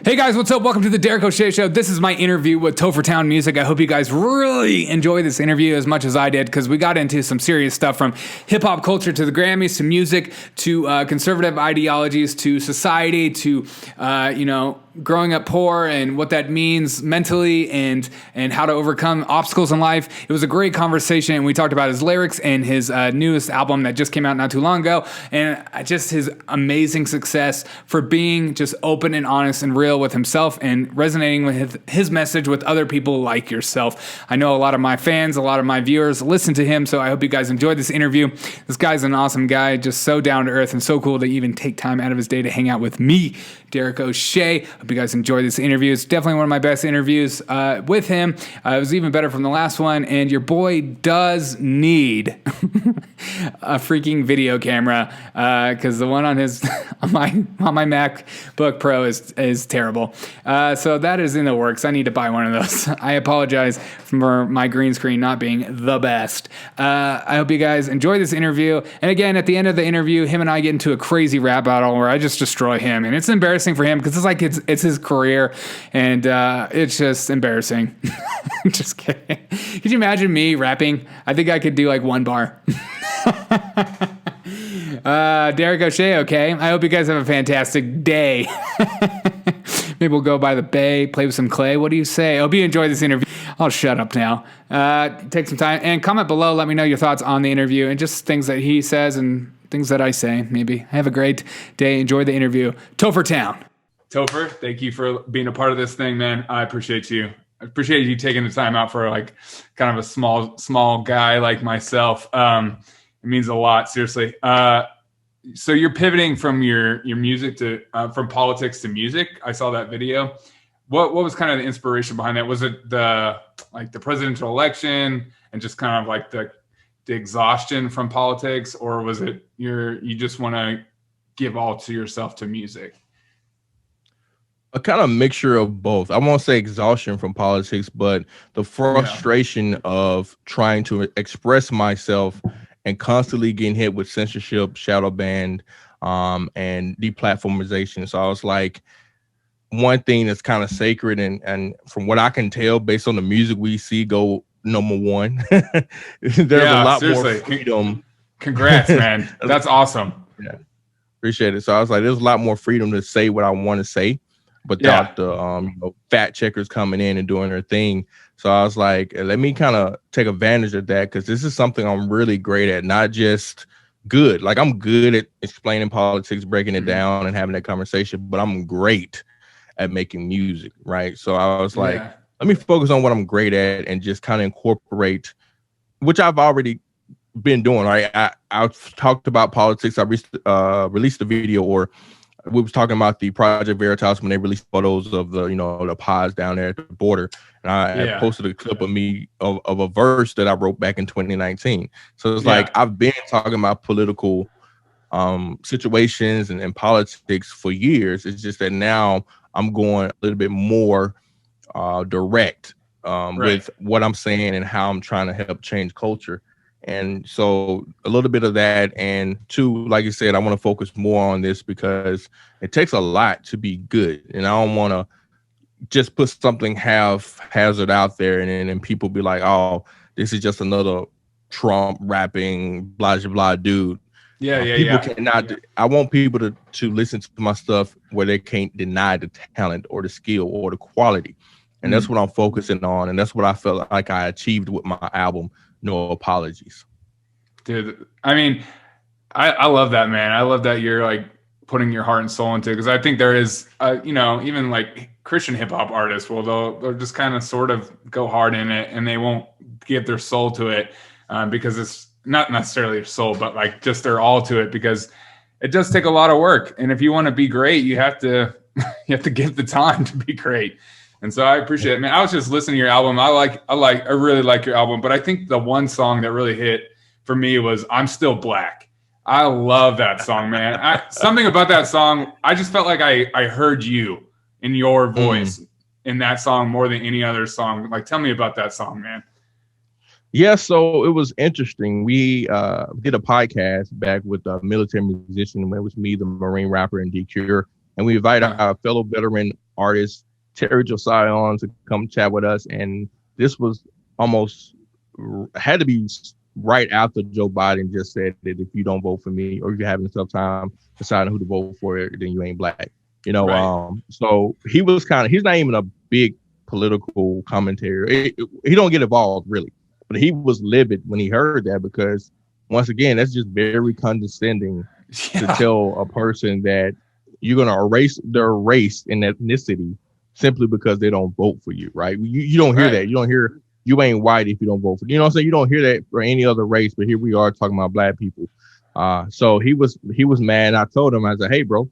Hey guys, what's up? Welcome to the Derek O'Shea Show. This is my interview with Topher Music. I hope you guys really enjoy this interview as much as I did, because we got into some serious stuff, from hip-hop culture to the Grammys to music to conservative ideologies to society to, growing up poor and what that means mentally and how to overcome obstacles in life. It was a great conversation, and we talked about his lyrics and his newest album that just came out not too long ago, and just his amazing success for being just open and honest and real with himself and resonating with his message with other people like yourself. I know a lot of my fans, a lot of my viewers listen to him, so I hope you guys enjoyed this interview. This guy's an awesome guy, just so down to earth and so cool to even take time out of his day to hang out with me, Derek O'Shea. Hope you guys enjoyed this interview. It's definitely one of my best interviews with him. It was even better from the last one, and your boy does need a freaking video camera, because the one on his on my MacBook Pro is terrible. So that is in the works. I need to buy one of those. I apologize for my green screen not being the best. I hope you guys enjoy this interview. And again, at the end of the interview, him and I get into a crazy rap battle where I just destroy him, and it's embarrassing for him because it's like it's his career, and it's just embarrassing. Just kidding. Could you imagine me rapping? I think I could do like one bar. Derek O'Shea, okay? I hope you guys have a fantastic day. Maybe we'll go by the bay, play with some clay. What do you say? I hope you enjoy this interview. I'll shut up now. Take some time and comment below. Let me know your thoughts on the interview and just things that he says and things that I say, maybe. Have a great day. Enjoy the interview. Topher Town. Topher, thank you for being a part of this thing, man. I appreciate you. I appreciate you taking the time out for like kind of a small guy like myself. It means a lot, seriously. So you're pivoting from your music to from politics to music. I saw that video. What was kind of the inspiration behind that? Was it the presidential election and just kind of like the exhaustion from politics, or was it you just want to give all to yourself to music? A kind of mixture of both. I won't say exhaustion from politics, but the frustration of trying to express myself and constantly getting hit with censorship, shadow banned, and deplatformization. So I was like, one thing that's kind of sacred, and from what I can tell, based on the music we see go number one, there's a lot more freedom. Congrats, man. That's awesome. Yeah, appreciate it. So I was like, there's a lot more freedom to say what I want to say without the fact checkers coming in and doing their thing. So I was like, let me kind of take advantage of that, because this is something I'm really great at, not just good. Like, I'm good at explaining politics, breaking it down and having that conversation, but I'm great at making music, right? So I was like, let me focus on what I'm great at and just kind of incorporate, which I've already been doing, right? I've talked about politics. I released a video, or we was talking about the Project Veritas when they released photos of the pods down there at the border. And I posted a clip of me of a verse that I wrote back in 2019. So it's like, I've been talking about political situations and politics for years. It's just that now I'm going a little bit more direct with what I'm saying and how I'm trying to help change culture. And so a little bit of that, and two, like you said, I want to focus more on this because it takes a lot to be good, and I don't want to just put something haphazard out there and then people be like, oh, this is just another Trump rapping blah blah dude. I want people to listen to my stuff where they can't deny the talent or the skill or the quality, and that's what I'm focusing on, and that's what I felt like I achieved with my album, No Apologies. Dude, I mean, I love that, man. I love that you're like putting your heart and soul into it, because I think there is, even like Christian hip hop artists, they'll just kind of sort of go hard in it and they won't give their soul to it because it's not necessarily their soul, but like just their all to it, because it does take a lot of work. And if you want to be great, you have to give the time to be great. And so I appreciate it, man. I was just listening to your album. I really like your album, but I think the one song that really hit for me was "I'm Still Black." I love that song, man. Something about that song, I just felt like I heard you in your voice in that song more than any other song. Like, tell me about that song, man. Yeah, so it was interesting. We did a podcast back with a military musician. It was me, the Marine rapper, and D-Cure. And we invited our fellow veteran artist Terry Josiah on to come chat with us, and this was almost had to be right after Joe Biden just said that if you don't vote for me or if you're having a tough time deciding who to vote for, then you ain't black. So he was he's not even a big political commentator. He don't get involved really, but he was livid when he heard that because once again, that's just very condescending to tell a person that you're going to erase their race and ethnicity simply because they don't vote for you, right? You don't hear that. You don't hear you ain't white if you don't vote for. You know what I'm saying? You don't hear that for any other race, but here we are talking about black people. So he was mad. I told him, I said, hey, bro,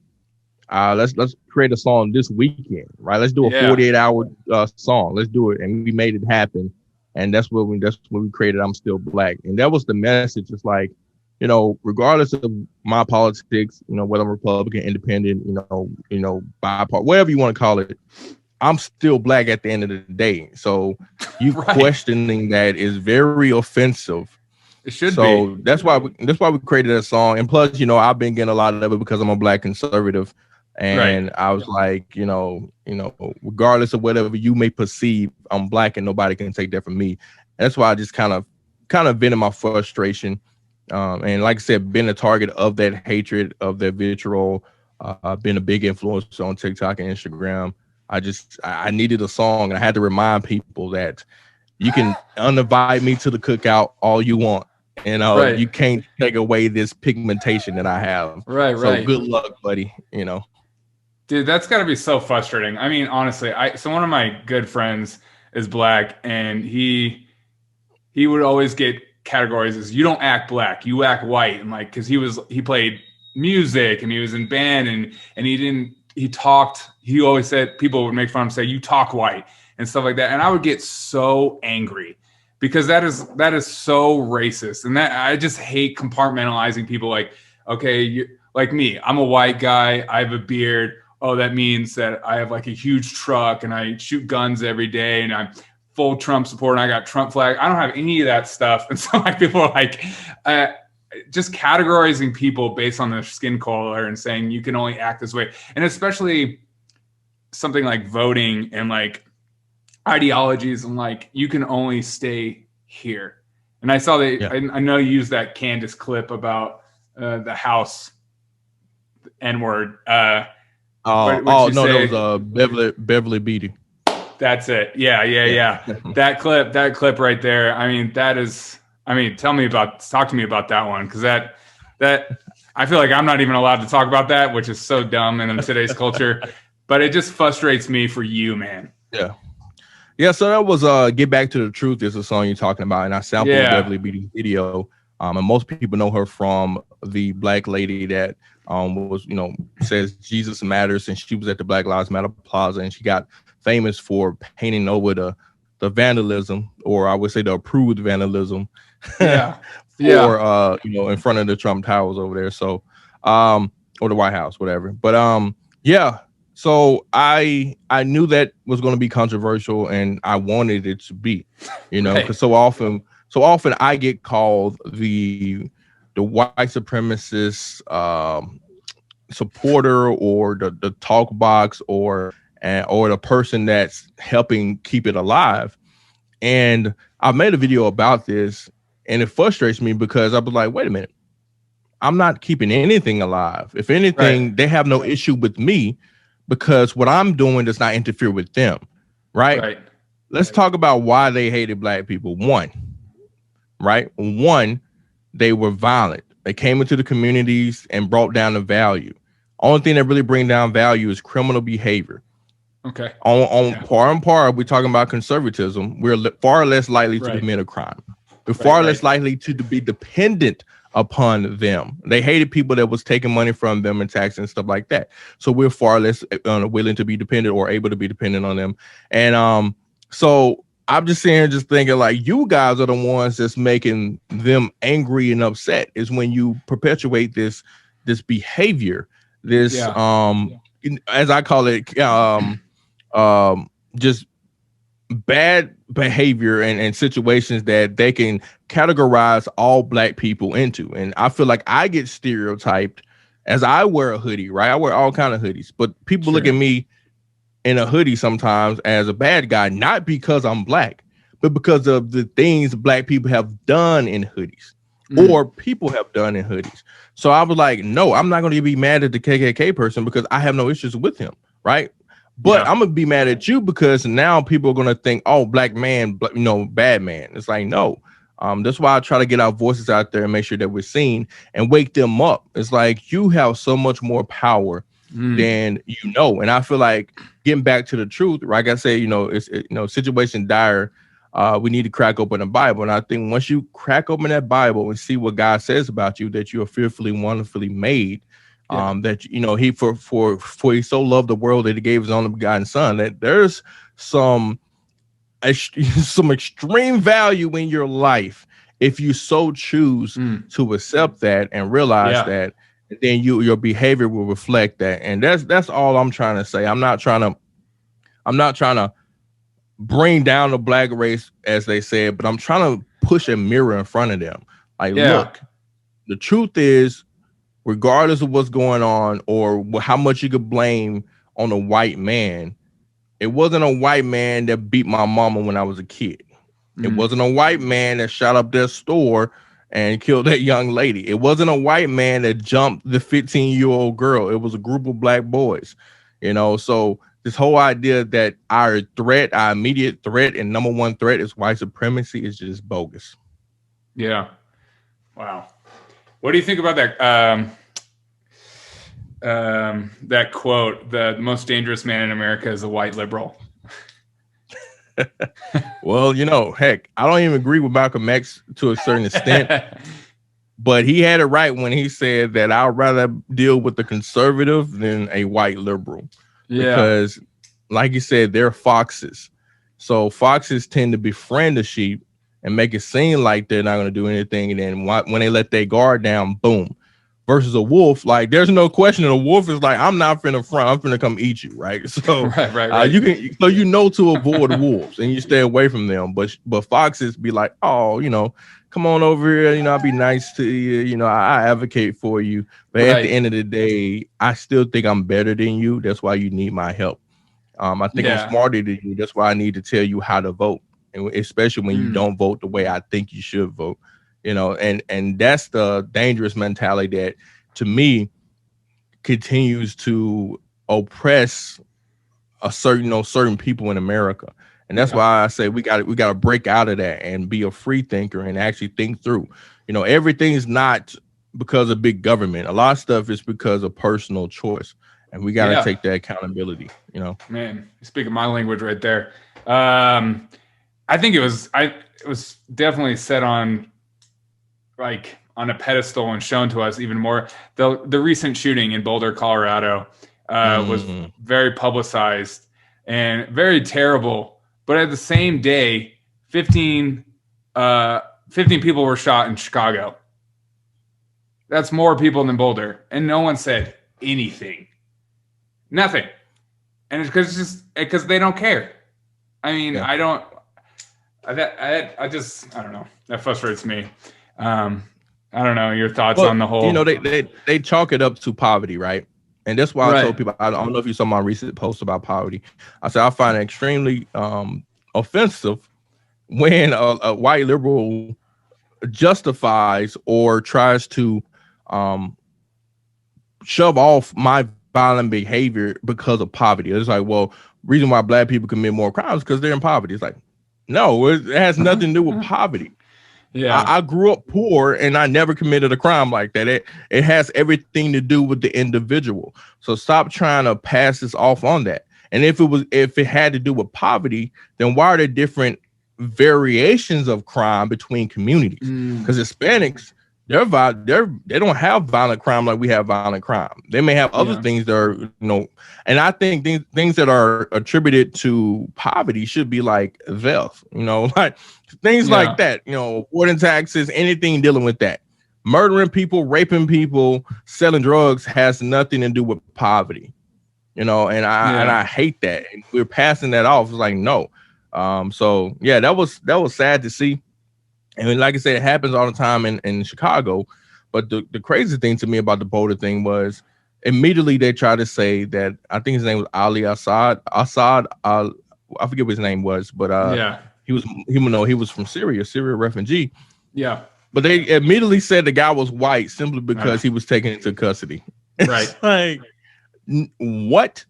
let's create a song this weekend, right? Let's do a 48-hour song. Let's do it. And we made it happen. And that's what we created I'm Still Black. And that was the message. It's like, regardless of my politics, whether I'm Republican, independent, bipartisan, whatever you want to call it, I'm still black at the end of the day. So you questioning that is very offensive. It should be. So that's why we created a song. And plus, I've been getting a lot of it because I'm a black conservative. And I was like, regardless of whatever you may perceive, I'm black and nobody can take that from me. And that's why I just kind of vented my frustration. And like I said, been a target of that hatred, of that vitriol, been a big influence on TikTok and Instagram. I needed a song, and I had to remind people that you can uninvite me to the cookout all you want. You can't take away this pigmentation that I have. So good luck, buddy. Dude, that's got to be so frustrating. I mean, honestly, so one of my good friends is black, and he would always get categories as you don't act black, you act white, and like because he played music and he was in band and he talked. He always said people would make fun of him, say you talk white and stuff like that, and I would get so angry because that is so racist, and that I just hate compartmentalizing people. Like, okay, like me, I'm a white guy, I have a beard. Oh, that means that I have like a huge truck and I shoot guns every day and I'm full Trump supporter and I got Trump flag. I don't have any of that stuff. And so like people are like just categorizing people based on their skin color and saying you can only act this way. And especially something like voting and like ideologies and like you can only stay here. And I saw that I know you used that Candace clip about the House N-word. That was Beverly Beatty. That's it. Yeah. that clip right there. I mean, talk to me about that one. Cause that I feel like I'm not even allowed to talk about that, which is so dumb in today's culture, but it just frustrates me for you, man. Yeah. So that was, Get Back to the Truth is the song you're talking about. And I sampled Beverly Beatty's video. And most people know her from the black lady that, was, says Jesus matters. And she was at the Black Lives Matter Plaza and she got famous for painting over the vandalism, or I would say the approved vandalism in front of the Trump Towers over there. So, or the White House, whatever. But, so I knew that was going to be controversial and I wanted it to be, because so often I get called the white supremacist supporter or the talk box or the person that's helping keep it alive. And I made a video about this and it frustrates me because I was like, wait a minute, I'm not keeping anything alive. If anything, they have no issue with me because what I'm doing does not interfere with them. Right. Let's talk about why they hated black people. One, they were violent. They came into the communities and brought down the value. Only thing that really bring down value is criminal behavior. Okay. On par and par, we're talking about conservatism. We're far less likely to commit a crime. We're far less likely to be dependent upon them. They hated people that was taking money from them and taxes and stuff like that. So we're far less willing to be dependent or able to be dependent on them. And so I'm just saying, just thinking like you guys are the ones that's making them angry and upset is when you perpetuate this behavior, this as I call it, just bad behavior and situations that they can categorize all black people into. And I feel like I get stereotyped as I wear a hoodie, right? I wear all kind of hoodies, but people look at me in a hoodie sometimes as a bad guy, not because I'm black, but because of the things black people have done in hoodies or people have done in hoodies. So I was like, no, I'm not going to be mad at the KKK person because I have no issues with him, right? But I'm going to be mad at you because now people are going to think, oh, black man, bad man. It's like, no. That's why I try to get our voices out there and make sure that we're seen and wake them up. It's like you have so much more power than you know. And I feel like getting back to the truth, like I say, it's situation dire. We need to crack open the Bible. And I think once you crack open that Bible and see what God says about you, that you are fearfully, wonderfully made, that, he for he so loved the world that he gave his only begotten son, that there's some extreme value in your life if you so choose to accept that and realize that, then your behavior will reflect that. And that's all I'm trying to say. I'm not trying to bring down the black race, as they said, but I'm trying to push a mirror in front of them. Like, look, the truth is, regardless of what's going on or how much you could blame on a white man, it wasn't a white man that beat my mama when I was a kid. It wasn't a white man that shot up their store and killed that young lady. It wasn't a white man that jumped the 15-year-old girl. It was a group of black boys, So this whole idea that our immediate threat and number one threat is white supremacy is just bogus. Yeah. Wow. What do you think about that? That quote, the most dangerous man in America is a white liberal. Well, heck, I don't even agree with Malcolm X to a certain extent, but he had it right when he said that I'd rather deal with the conservative than a white liberal. Because like you said, they're foxes. So foxes tend to befriend the sheep and make it seem like they're not going to do anything. And then when they let their guard down, boom. Versus a wolf, like there's no question. A wolf is like, I'm not finna front, I'm finna come eat you, right? So right. You can, to avoid wolves and you stay away from them. But foxes be like, oh, come on over here, I'll be nice to you, I advocate for you. But at the end of the day, I still think I'm better than you. That's why you need my help. I think I'm smarter than you. That's why I need to tell you how to vote, and especially when you don't vote the way I think you should vote. And that's the dangerous mentality that, to me, continues to oppress certain people in America. And that's why I say we got to break out of that and be a free thinker and actually think through. Everything is not because of big government. A lot of stuff is because of personal choice, and we got to take that accountability. Man, you're speaking my language right there. I think it was definitely set on a pedestal and shown to us even more. The recent shooting in Boulder, Colorado, was very publicized and very terrible. But at the same day, 15 people were shot in Chicago. That's more people than Boulder, and no one said anything, nothing. And it's because they don't care. I mean, I don't know. That frustrates me. I don't know your thoughts on the whole. They chalk it up to poverty, right? And that's why I told people, I don't know if you saw my recent post about poverty. I said I find it extremely offensive when a white liberal justifies or tries to shove off my violent behavior because of poverty. It's like, well, reason why black people commit more crimes because they're in poverty. It's like, no, it has nothing to do with poverty. Yeah, I grew up poor and I never committed a crime like that. It has everything to do with the individual. So stop trying to pass this off on that. And if it had to do with poverty, then why are there different variations of crime between communities? Because Hispanics, they don't have violent crime like we have violent crime. They may have other things that are, and I think things that are attributed to poverty should be like theft, like things like that, avoiding taxes, anything dealing with that. Murdering people, raping people, selling drugs has nothing to do with poverty, and I hate that. And we're passing that off. It's like, no. So yeah, that was sad to see. And like I said, it happens all the time in Chicago. But the crazy thing to me about the Boulder thing was immediately they try to say that I think his name was Ali Assad. I forget what his name was, but Yeah. he was from Syria refugee. Yeah. But they immediately said the guy was white simply I know. because he was taken into custody. Right. It's like, what?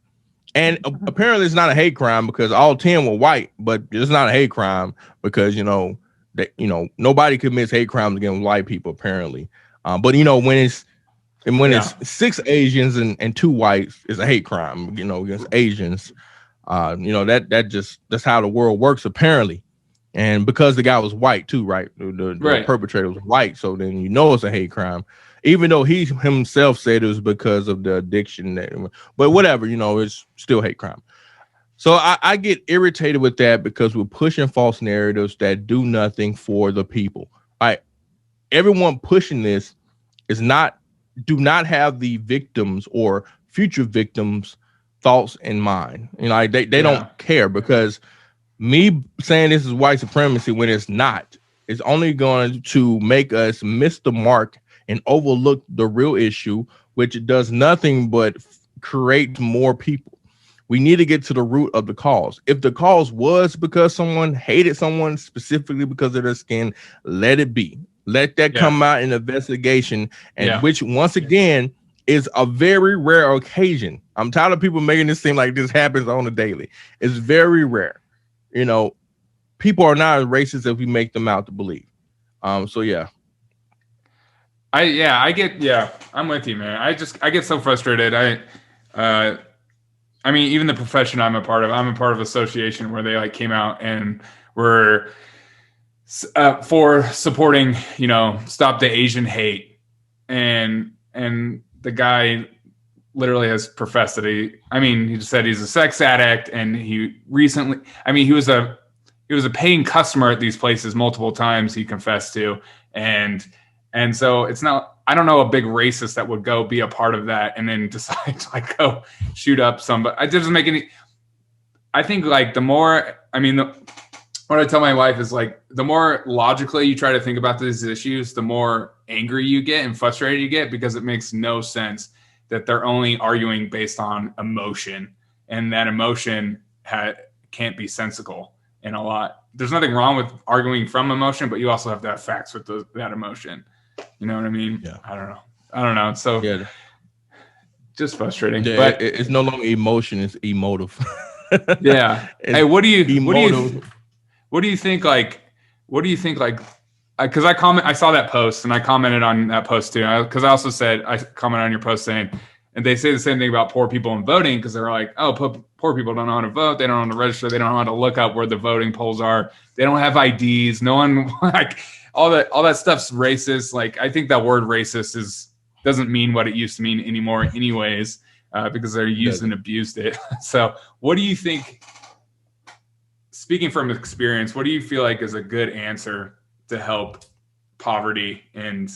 And apparently it's not a hate crime because all 10 were white, but it's not a hate crime because, that, nobody commits hate crimes against white people, apparently. But, when it's, it's 6 Asians and 2 whites, it's a hate crime, against Asians. That's how the world works, apparently. And because the guy was white too, right? The perpetrator was white. So then it's a hate crime. Even though he himself said it was because of the addiction, but whatever, it's still hate crime. So I get irritated with that because we're pushing false narratives that do nothing for the people. Everyone pushing this do not have the victims or future victims' thoughts in mind. They don't care, because me saying this is white supremacy when it's not, is only going to make us miss the mark and overlook the real issue, which does nothing but create more people. We need to get to the root of the cause. If the cause was because someone hated someone specifically because of their skin, let it be. Let that come out in investigation, and which once again is a very rare occasion. I'm tired of people making this seem like this happens on a daily. It's very rare. People are not as racist as we make them out to believe. So yeah. I'm with you, man. I get so frustrated. I mean, even the profession I'm a part of an association where they came out and were for supporting, stop the Asian hate. And the guy literally has professed that he just said he's a sex addict, and he was a paying customer at these places multiple times, he confessed to. And so it's not, I don't know a big racist that would go be a part of that and then decide to go shoot up somebody. It doesn't make any, I think the more, what I tell my wife is the more logically you try to think about these issues, the more angry you get and frustrated you get, because it makes no sense that they're only arguing based on emotion, and that emotion can't be sensical in a lot. There's nothing wrong with arguing from emotion, but you also have to have facts with that emotion. You know what I mean? Yeah. I don't know. So just frustrating. Yeah, but it's no longer emotion; it's emotive. Yeah. Hey, what do you think? Because I saw that post and I commented on that post too. Because I also said, I commented on your post saying, and they say the same thing about poor people in voting, because they're like, oh, poor people don't know how to vote. They don't know how to register. They don't know how to look up where the voting polls are. They don't have IDs. No one all that stuff's racist. I think that word racist doesn't mean what it used to mean anymore anyways, because they're used and abused it. So what do you think, speaking from experience, what do you feel like is a good answer to help poverty and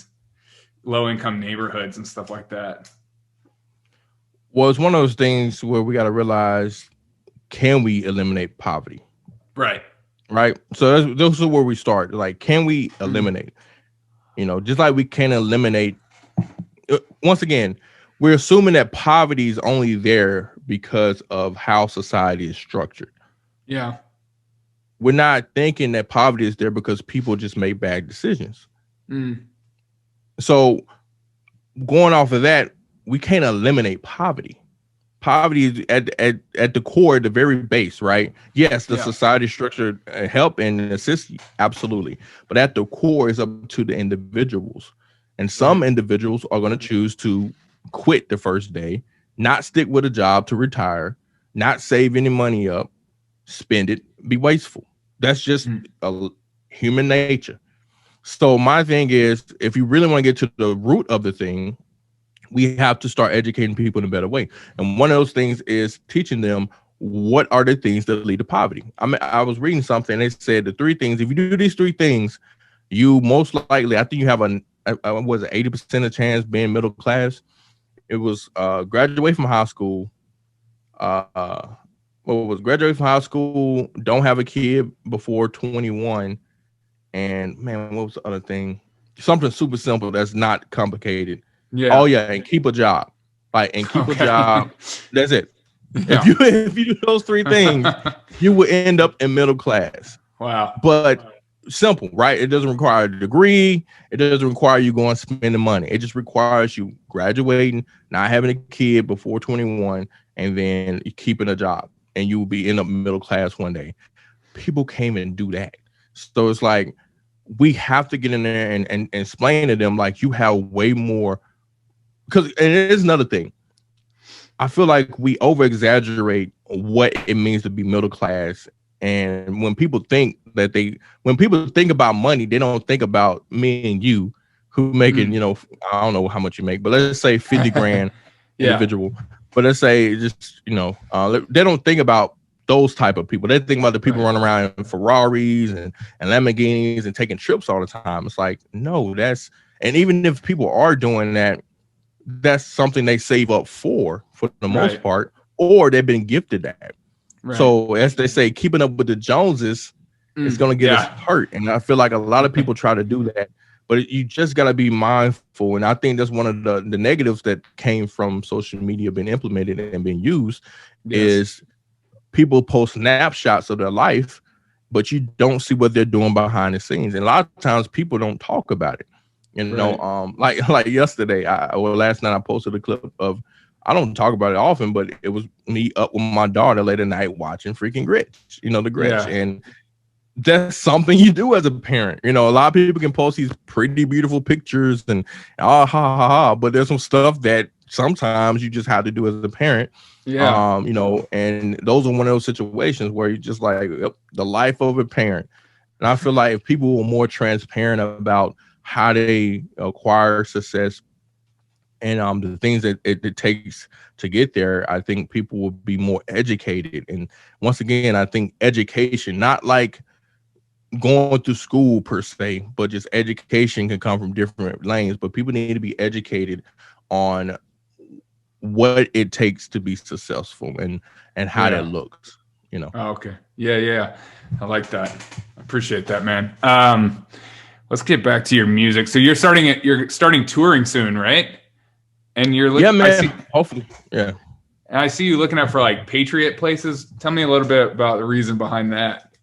low-income neighborhoods and stuff like that? Well, it's one of those things where we got to realize, can we eliminate poverty? Right. So those are where we start. Can we eliminate? Just like we can eliminate. Once again, we're assuming that poverty is only there because of how society is structured. Yeah. We're not thinking that poverty is there because people just make bad decisions. So going off of that, we can't eliminate poverty. Poverty is at the core, at the very base, right? Yes, the society structure help and assist, absolutely. But at the core is up to the individuals. And some individuals are going to choose to quit the first day, not stick with a job to retire, not save any money up, spend it, be wasteful. That's just a human nature. So my thing is, if you really want to get to the root of the thing, we have to start educating people in a better way. And one of those things is teaching them what are the things that lead to poverty. I was reading something, they said the 3 things, if you do these 3 things, you most likely, I think you have was it 80% of chance being middle class. It was graduate from high school, graduate from high school, don't have a kid before 21, and man, what was the other thing? Something super simple that's not complicated. Yeah. Oh yeah, and keep a job. like, and keep a job. That's it. Yeah. If you do those three things, you will end up in middle class. Wow. But simple, right? It doesn't require a degree. It doesn't require you going spending money. It just requires you graduating, not having a kid before 21, and then keeping a job, and you will be in a middle class one day. People can't even do that. So it's like we have to get in there and explain to them like you have way more. Because and it is another thing. I feel like we over exaggerate what it means to be middle class. And when people think about money, they don't think about me and you who making, I don't know how much you make, but let's say 50 grand individual. But let's say just, they don't think about those type of people. They think about the people running around in Ferraris and Lamborghinis and taking trips all the time. It's like, no, and even if people are doing that, that's something they save up for the most part, or they've been gifted that. Right. So as they say, keeping up with the Joneses is going to get us hurt. And I feel like a lot of people try to do that, but you just got to be mindful. And I think that's one of the negatives that came from social media being implemented and being used is people post snapshots of their life, but you don't see what they're doing behind the scenes. And a lot of times people don't talk about it. Like yesterday, last night I posted a clip of, I don't talk about it often, but it was me up with my daughter late at night watching freaking Grinch, the Grinch. Yeah. And that's something you do as a parent. A lot of people can post these pretty beautiful pictures and but there's some stuff that sometimes you just have to do as a parent. Yeah. And those are one of those situations where you just like the life of a parent. And I feel like if people were more transparent about how they acquire success and the things that it takes to get there, I think people will be more educated. And once again, I think education, not like going to school per se, but just education can come from different lanes. But people need to be educated on what it takes to be successful and how that looks. Oh, okay. Yeah. I like that. I appreciate that, man. Let's get back to your music. So you're starting touring soon, right? And you're looking, man. Hopefully, yeah. And I see you looking out for like Patriot places. Tell me a little bit about the reason behind that.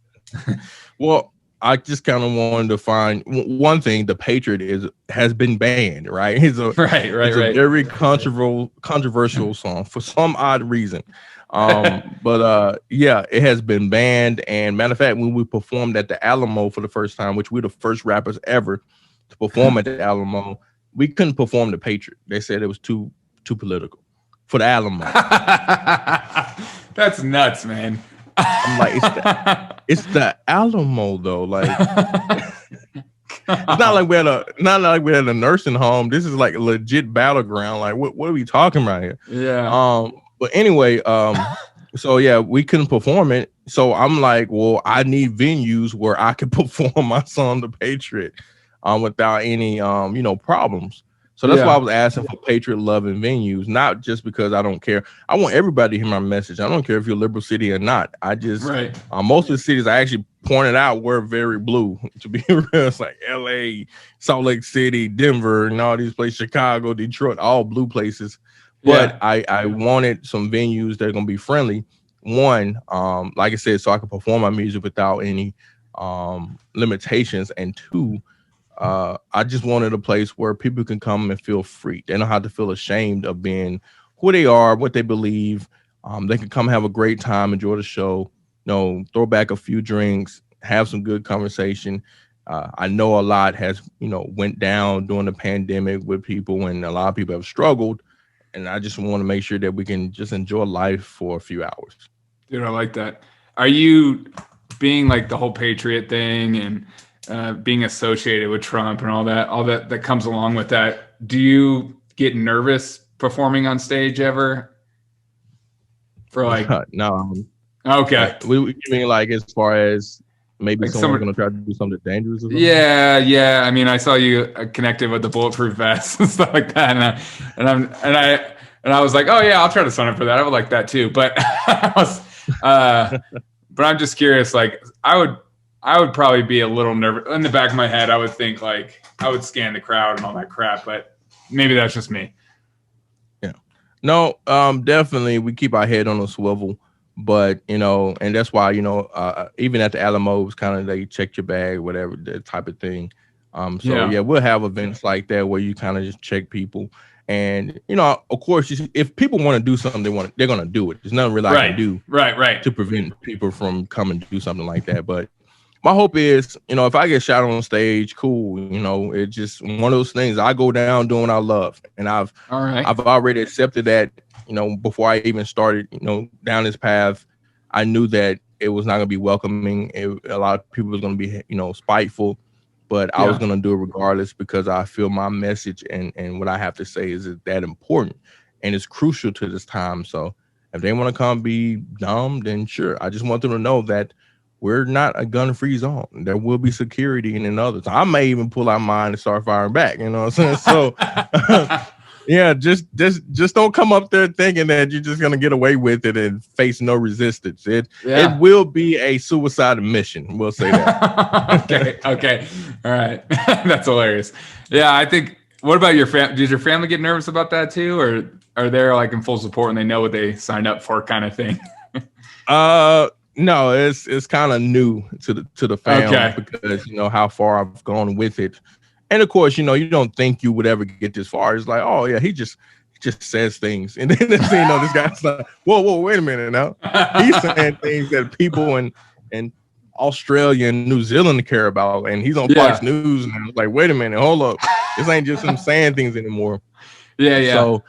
Well, I just kind of wanted to find one thing. The Patriot has been banned, right? It's a very controversial song for some odd reason. But it has been banned. And matter of fact, when we performed at the Alamo for the first time, which we're the first rappers ever to perform at the Alamo, we couldn't perform the Patriot. They said it was too political for the Alamo. That's nuts, man. I'm like, it's the Alamo though. Like, it's not like we're at a nursing home. This is like a legit battleground. Like, what are we talking about here? Yeah. But anyway, so yeah, we couldn't perform it. So I'm like, well, I need venues where I can perform my song, The Patriot, without any problems. So that's why I was asking for Patriot loving venues, not just because I don't care. I want everybody to hear my message. I don't care if you're a liberal city or not. I just most of the cities I actually pointed out were very blue. To be real, it's like LA, Salt Lake City, Denver, and all these places, Chicago, Detroit, all blue places. But I wanted some venues that are gonna be friendly. One, like I said, so I could perform my music without any limitations, and two, I just wanted a place where people can come and feel free. They don't have to feel ashamed of being who they are, what they believe. They can come have a great time, enjoy the show, throw back a few drinks, have some good conversation. I know a lot has, went down during the pandemic with people, and a lot of people have struggled. And I just want to make sure that we can just enjoy life for a few hours. Dude, I like that. Are you being like the whole Patriot thing and being associated with Trump and all that comes along with that? Do you get nervous performing on stage ever? For like no. Okay. We mean like as far as maybe like someone's gonna try to do something dangerous or something? Yeah. I mean, I saw you connected with the bulletproof vest and stuff like that, and I was like, oh yeah, I'll try to sign up for that. I would like that too. But but I'm just curious. Like, I would probably be a little nervous. In the back of my head, I would think like I would scan the crowd and all that crap. But maybe that's just me. Yeah, No, definitely we keep our head on a swivel, but and that's why even at the Alamo, it's kind of they check your bag, whatever that type of thing. So Yeah. yeah, we'll have events like that where you kind of just check people, and of course, if people want to do something, they're gonna do it. There's nothing really I can Right. do Right. to prevent people from coming to do something like that. But my hope is, if I get shot on stage, cool. It's just one of those things. I go down doing what I love, and All right. I've already accepted that. Before I even started, down this path, I knew that it was not going to be welcoming. A lot of people was going to be, spiteful, but I was Yeah. going to do it regardless because I feel my message and what I have to say is that important and it's crucial to this time. So if they want to come be dumb, then sure. I just want them to know that we're not a gun-free zone. There will be security and then others. I may even pull out mine and start firing back. You know what I'm saying? So, yeah, just don't come up there thinking that you're just gonna get away with it and face no resistance. It will be a suicide mission. We'll say that. Okay. All right. That's hilarious. Yeah, I think. What about your family? Does your family get nervous about that too, or are they like in full support and they know what they signed up for, kind of thing? No, it's kind of new to the family because how far I've gone with it, and of course you don't think you would ever get this far. It's like, oh yeah, he just says things, and then this guy's like, whoa, wait a minute now, he's saying things that people in Australia and New Zealand care about, and he's on Fox News, and it's like, wait a minute, hold up, this ain't just him saying things anymore. Yeah. So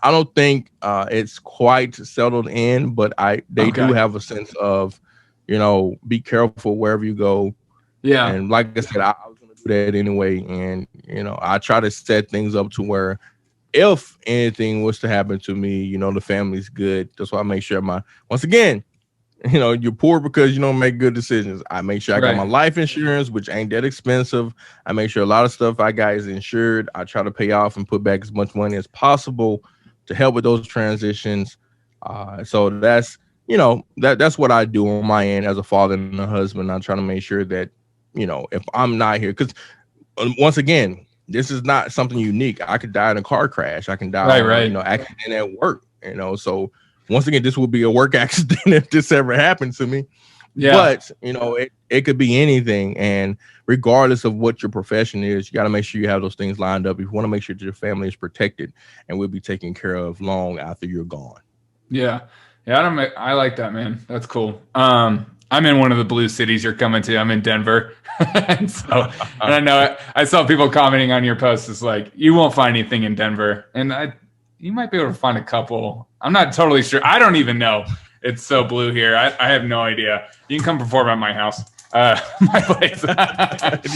I don't think it's quite settled in, but they do have a sense of, be careful wherever you go. Yeah. And like I said, I was going to do that anyway. And, I try to set things up to where if anything was to happen to me, the family's good. That's why I make sure once again, you're poor because you don't make good decisions. I make sure I got my life insurance, which ain't that expensive. I make sure a lot of stuff I got is insured. I try to pay off and put back as much money as possible to help with those transitions. So that's, that's what I do on my end as a father and a husband. I'm trying to make sure that, if I'm not here, because once again, this is not something unique. I could die in a car crash. I can die, accident at work, so once again, this will be a work accident if this ever happens to me. Yeah. But, it could be anything. And regardless of what your profession is, you got to make sure you have those things lined up. If you want to make sure that your family is protected and will be taken care of long after you're gone. Yeah. I like that, man. That's cool. I'm in one of the blue cities you're coming to. I'm in Denver. and I know I saw people commenting on your posts. It's like, you won't find anything in Denver. And you might be able to find a couple. I'm not totally sure. I don't even know. It's so blue here. I have no idea. You can come perform at my house. My place. That's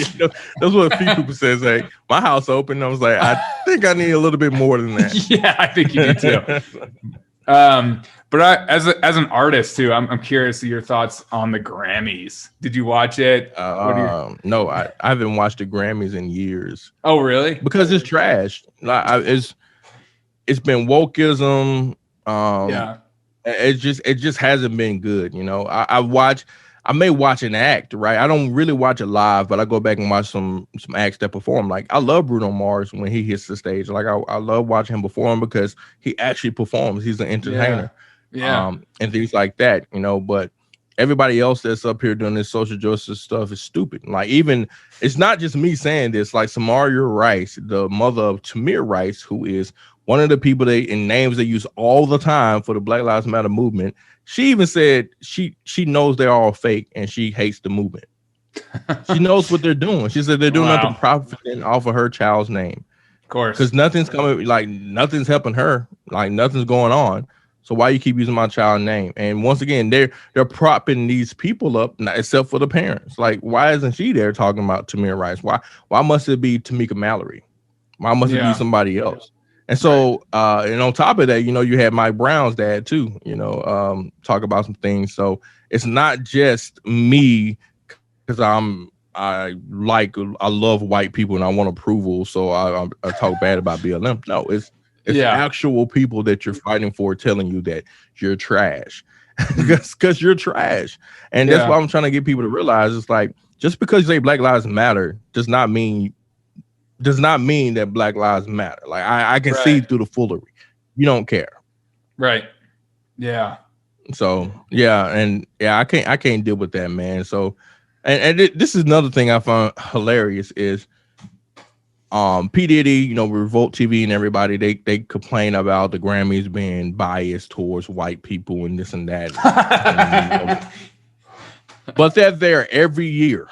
what a few people says. Hey, my house open. I was like, I think I need a little bit more than that. Yeah, I think you do too. But as an artist too, I'm curious of your thoughts on the Grammys. Did you watch it? No, I haven't watched the Grammys in years. Oh, really? Because it's trash. It's been wokeism. It just hasn't been good. I may watch an act, right? I don't really watch it live, but I go back and watch some acts that perform. Like I love Bruno Mars when he hits the stage. Like I love watching him perform because he actually performs. He's an entertainer. Yeah. And things like that, but everybody else that's up here doing this social justice stuff is stupid. Like even it's not just me saying this, like Samaria Rice, the mother of Tamir Rice, who is one of the people in names they use all the time for the Black Lives Matter movement. She even said she knows they're all fake and she hates the movement. She knows what they're doing. She said they're doing nothing profiting off of her child's name. Of course. Because nothing's coming, like nothing's helping her, like nothing's going on. So why you keep using my child's name? And once again, they're propping these people up, except for the parents. Like, why isn't she there talking about Tamir Rice? Why must it be Tamika Mallory? Why must it be somebody else? And so, and on top of that, you had Mike Brown's dad too, talk about some things. So it's not just me because I love white people and I want approval. So I talk bad about BLM. No, it's actual people that you're fighting for telling you that you're trash because you're trash. And that's why I'm trying to get people to realize it's like, just because you say Black Lives Matter does not mean that Black Lives Matter. Like I can see through the foolery. you don't care. Right. Yeah. So I can't deal with that, man. So, this is another thing I found hilarious is, P Diddy, Revolt TV and everybody, they complain about the Grammys being biased towards white people and this and that. But they're there every year.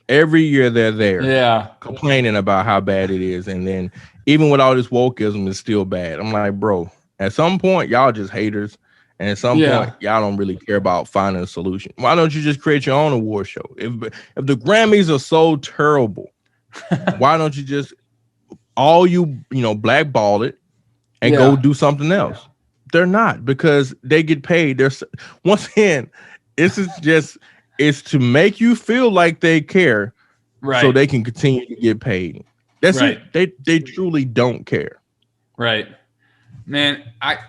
Every year they're there, complaining about how bad it is, and then even with all this wokeism, it's still bad. I'm like, bro, at some point y'all just haters, and at some point y'all don't really care about finding a solution. Why don't you just create your own award show? If the Grammys are so terrible, why don't you just blackball it and go do something else? They're not, because they get paid. There's once again, it's to make you feel like they care, right? So they can continue to get paid. That's right. It. They truly don't care. Right. Man, I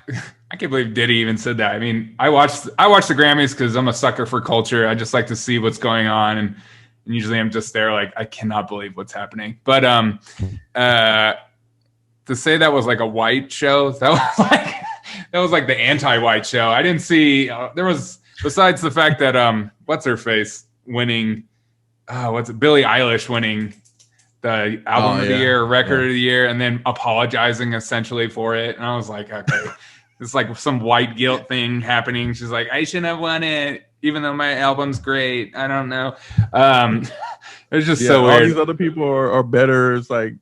can't believe Diddy even said that. I mean, I watch the Grammys because I'm a sucker for culture. I just like to see what's going on, and usually I'm just there like, I cannot believe what's happening. But to say that was like a white show, that was like the anti-white show. I didn't see there was, besides the fact that what's her face winning, Billie Eilish winning the album of the year, record of the year, and then apologizing essentially for it. And I was like, okay, it's like some white guilt thing happening. She's like, I shouldn't have won it, even though my album's great. I don't know. It's just so weird. All these other people are better. It's like,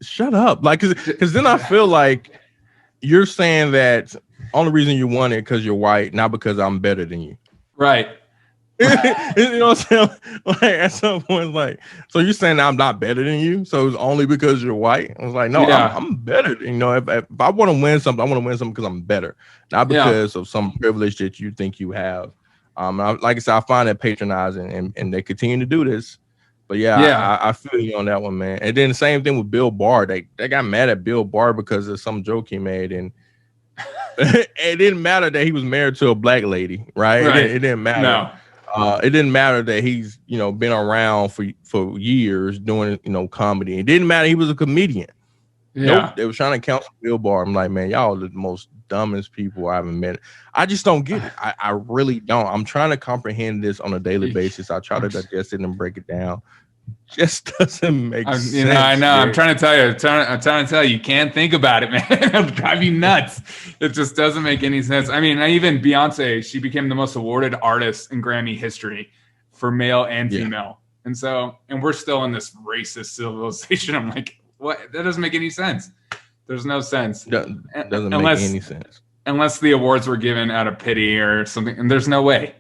shut up. Like, because then I feel like you're saying that only reason you won it because you're white, not because I'm better than you. Right. You know what I'm saying? Like, at some point, like, so you're saying I'm not better than you, so it's only because you're white? I was like, no, I'm better. If I want to win something, I want to win something because I'm better, not because of some privilege that you think you have. Like I said, I find that patronizing, and they continue to do this. But I feel you on that one, man. And then the same thing with Bill Barr. They got mad at Bill Barr because of some joke he made, and it didn't matter that he was married to a black lady, right? It didn't matter. No. It didn't matter that he's been around for years doing comedy. It didn't matter he was a comedian. Nope, they were trying to counsel Bill Barr. I'm like, man, y'all are the most dumbest people I haven't met. I just don't get it. I really don't. I'm trying to comprehend this on a daily basis. I try to digest it and break it down. Just doesn't make sense. I know. I'm trying to tell you. I'm trying to tell you. You can't think about it, man. It'll drive you nuts. It just doesn't make any sense. I mean, even Beyonce, she became the most awarded artist in Grammy history for male and female. And we're still in this racist civilization. I'm like, what? That doesn't make any sense. There's no sense. Doesn't make any sense. Unless the awards were given out of pity or something. And there's no way.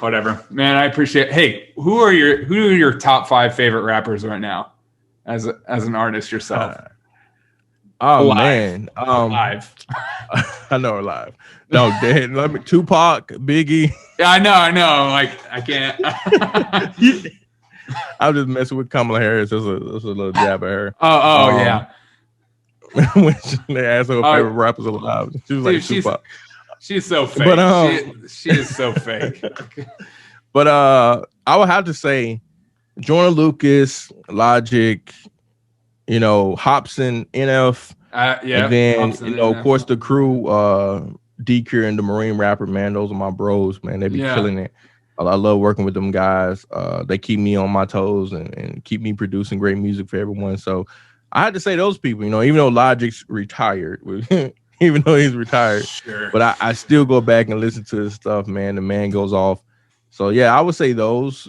Whatever, man. I appreciate. Hey, who are your top 5 favorite rappers right now, as an artist yourself? Man, live. I know live. No, dead. Let me. Tupac, Biggie. Yeah, I know. Like, I can't. I'm just messing with Kamala Harris. There's a little jab at her. Yeah. When they asked her favorite rappers alive, she was like Tupac. She's so fake. But, she is so fake. But I would have to say Jordan Lucas, Logic, Hobson, NF, and then Hobson, of course the crew, D-Cure and the Marine rapper, man. Those are my bros, man. They be killing it. I love working with them guys. They keep me on my toes and keep me producing great music for everyone. So I had to say those people, even though Logic's retired. Even though he's retired, sure. But I still go back and listen to his stuff, man. The man goes off. So I would say those,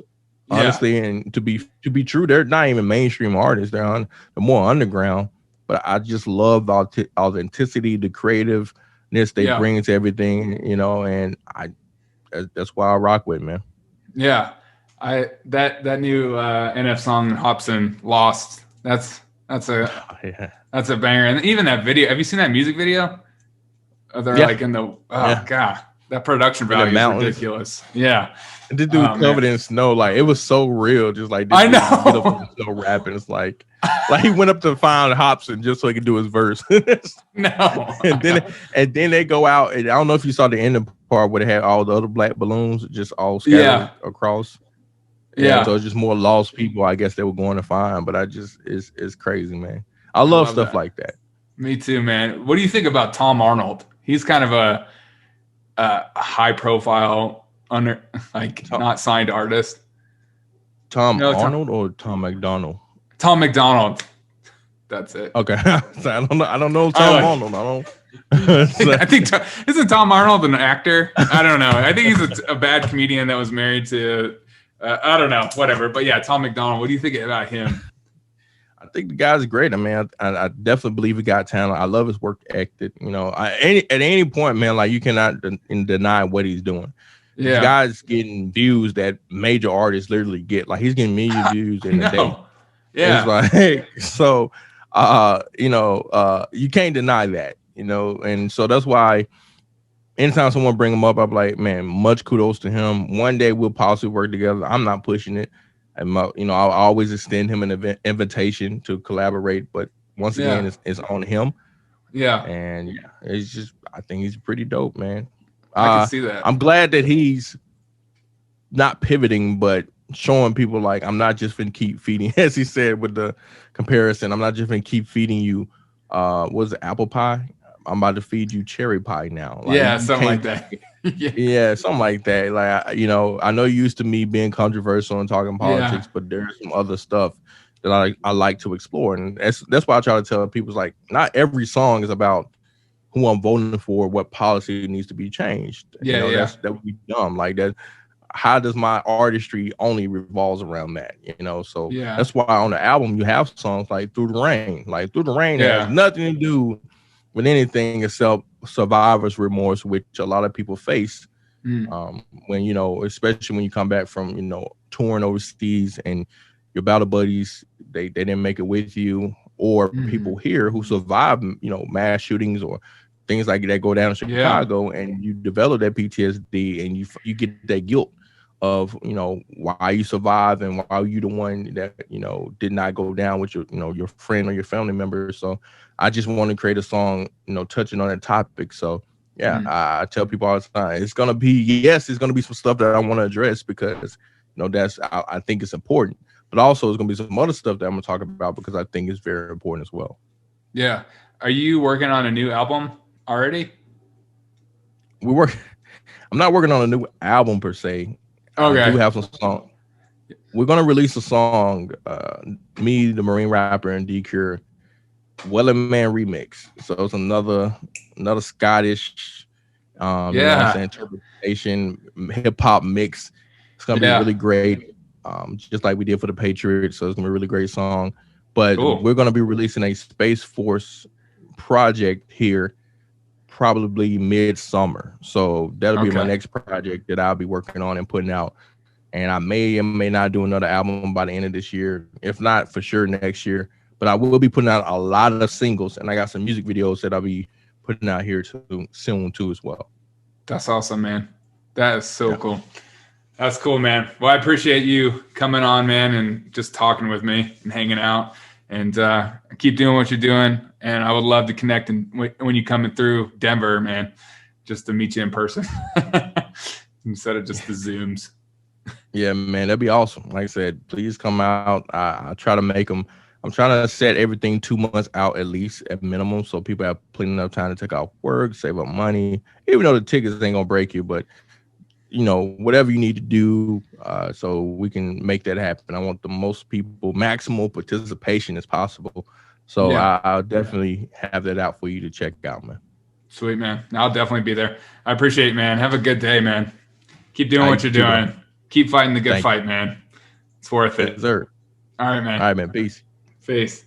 honestly. And to be true, they're not even mainstream artists. They're more underground. But I just love the authenticity, the creativeness they bring to everything, and that's why I rock with, man. Yeah, that new NF song Hobson, Lost. That's a banger. And even that video, have you seen that music video? They're like in the god, that production value is ridiculous. Yeah. And this dude covered in snow, like it was so real. Just like this I know, get up and snow rapping. It's like he went up to find Hobson just so he could do his verse. No. and then they go out, and I don't know if you saw the ending part where they had all the other black balloons just all scattered across. Yeah, so it's just more lost people, I guess, they were going to find. But it's crazy, man. I love stuff that. like that. Me too, man. What do you think about Tom Arnold? He's kind of a high profile, not signed artist. Tom Arnold or Tom McDonald? Tom McDonald. That's it. Okay. So I don't know Tom Arnold. I don't. I think isn't Tom Arnold an actor? I don't know. I think he's a bad comedian that was married to I don't know, whatever. But yeah, Tom McDonald. What do you think about him? I think the guy's great. I mean, I definitely believe he got talent. I love his work ethic. You know, at any point, man, like you cannot deny what he's doing. Yeah. The guy's getting views that major artists literally get. Like he's getting million views in a day. Yeah. It's like, so, you can't deny that, and so that's why anytime someone bring him up, I'm like, man, much kudos to him. One day we'll possibly work together. I'm not pushing it. I'll always extend him an invitation to collaborate, but once again, it's on him. Yeah. And it's just, I think he's pretty dope, man. I can see that. I'm glad that he's not pivoting, but showing people like, I'm not just going to keep feeding, as he said with the comparison, I'm not just going to keep feeding you, what's it, apple pie? I'm about to feed you cherry pie now. Like, something like that. Yeah, something like that. Like, I know you used to me being controversial and talking politics, but there's some other stuff that I like to explore. And that's why I try to tell people, like, not every song is about who I'm voting for, what policy needs to be changed. That would be dumb. Like that. How does my artistry only revolves around that? So that's why on the album you have songs like Through the Rain. Like Through the Rain has nothing to do with anything except survivor's remorse, which a lot of people face when, especially when you come back from, touring overseas and your battle buddies, they didn't make it with you, or people here who survive, mass shootings or things like that go down in Chicago, and you develop that PTSD and you get that guilt of, why you survived and why you the one that, did not go down with your, your friend or your family member. So I just want to create a song, touching on that topic. So I tell people all the time, it's going to be some stuff that I want to address because, I think it's important, but also it's going to be some other stuff that I'm going to talk about because I think it's very important as well. Yeah. Are you working on a new album already? I'm not working on a new album per se. Okay. I do have some songs. We're gonna release a song, me, the Marine rapper, and D-Cure, Wellerman remix. So it's another Scottish, interpretation, hip hop mix. It's gonna be really great, just like we did for the Patriots. So it's gonna be a really great song. But we're gonna be releasing a Space Force project here, probably midsummer. So that'll be my next project that I'll be working on and putting out. And I may or may not do another album by the end of this year. If not, for sure next year. But I will be putting out a lot of singles, and I got some music videos that I'll be putting out here soon too as well. That's awesome, man. That is so cool. That's cool, man. Well, I appreciate you coming on, man, and just talking with me and hanging out. And keep doing what you're doing. And I would love to connect when you coming through Denver, man, just to meet you in person instead of just the Zooms. Yeah, man, that'd be awesome. Like I said, please come out. I try to make them. I'm trying to set everything 2 months out at least at minimum, so people have plenty of time to take off work, save up money, even though the tickets ain't gonna break you, but whatever you need to do so we can make that happen. I want the most people, maximal participation as possible. So I'll definitely have that out for you to check out, man. Sweet, man. I'll definitely be there. I appreciate it, man. Have a good day, man. Keep doing what you're doing. Keep fighting the good fight, man. It's worth it. Yes, sir. All right, man. All right, man. Peace. Peace.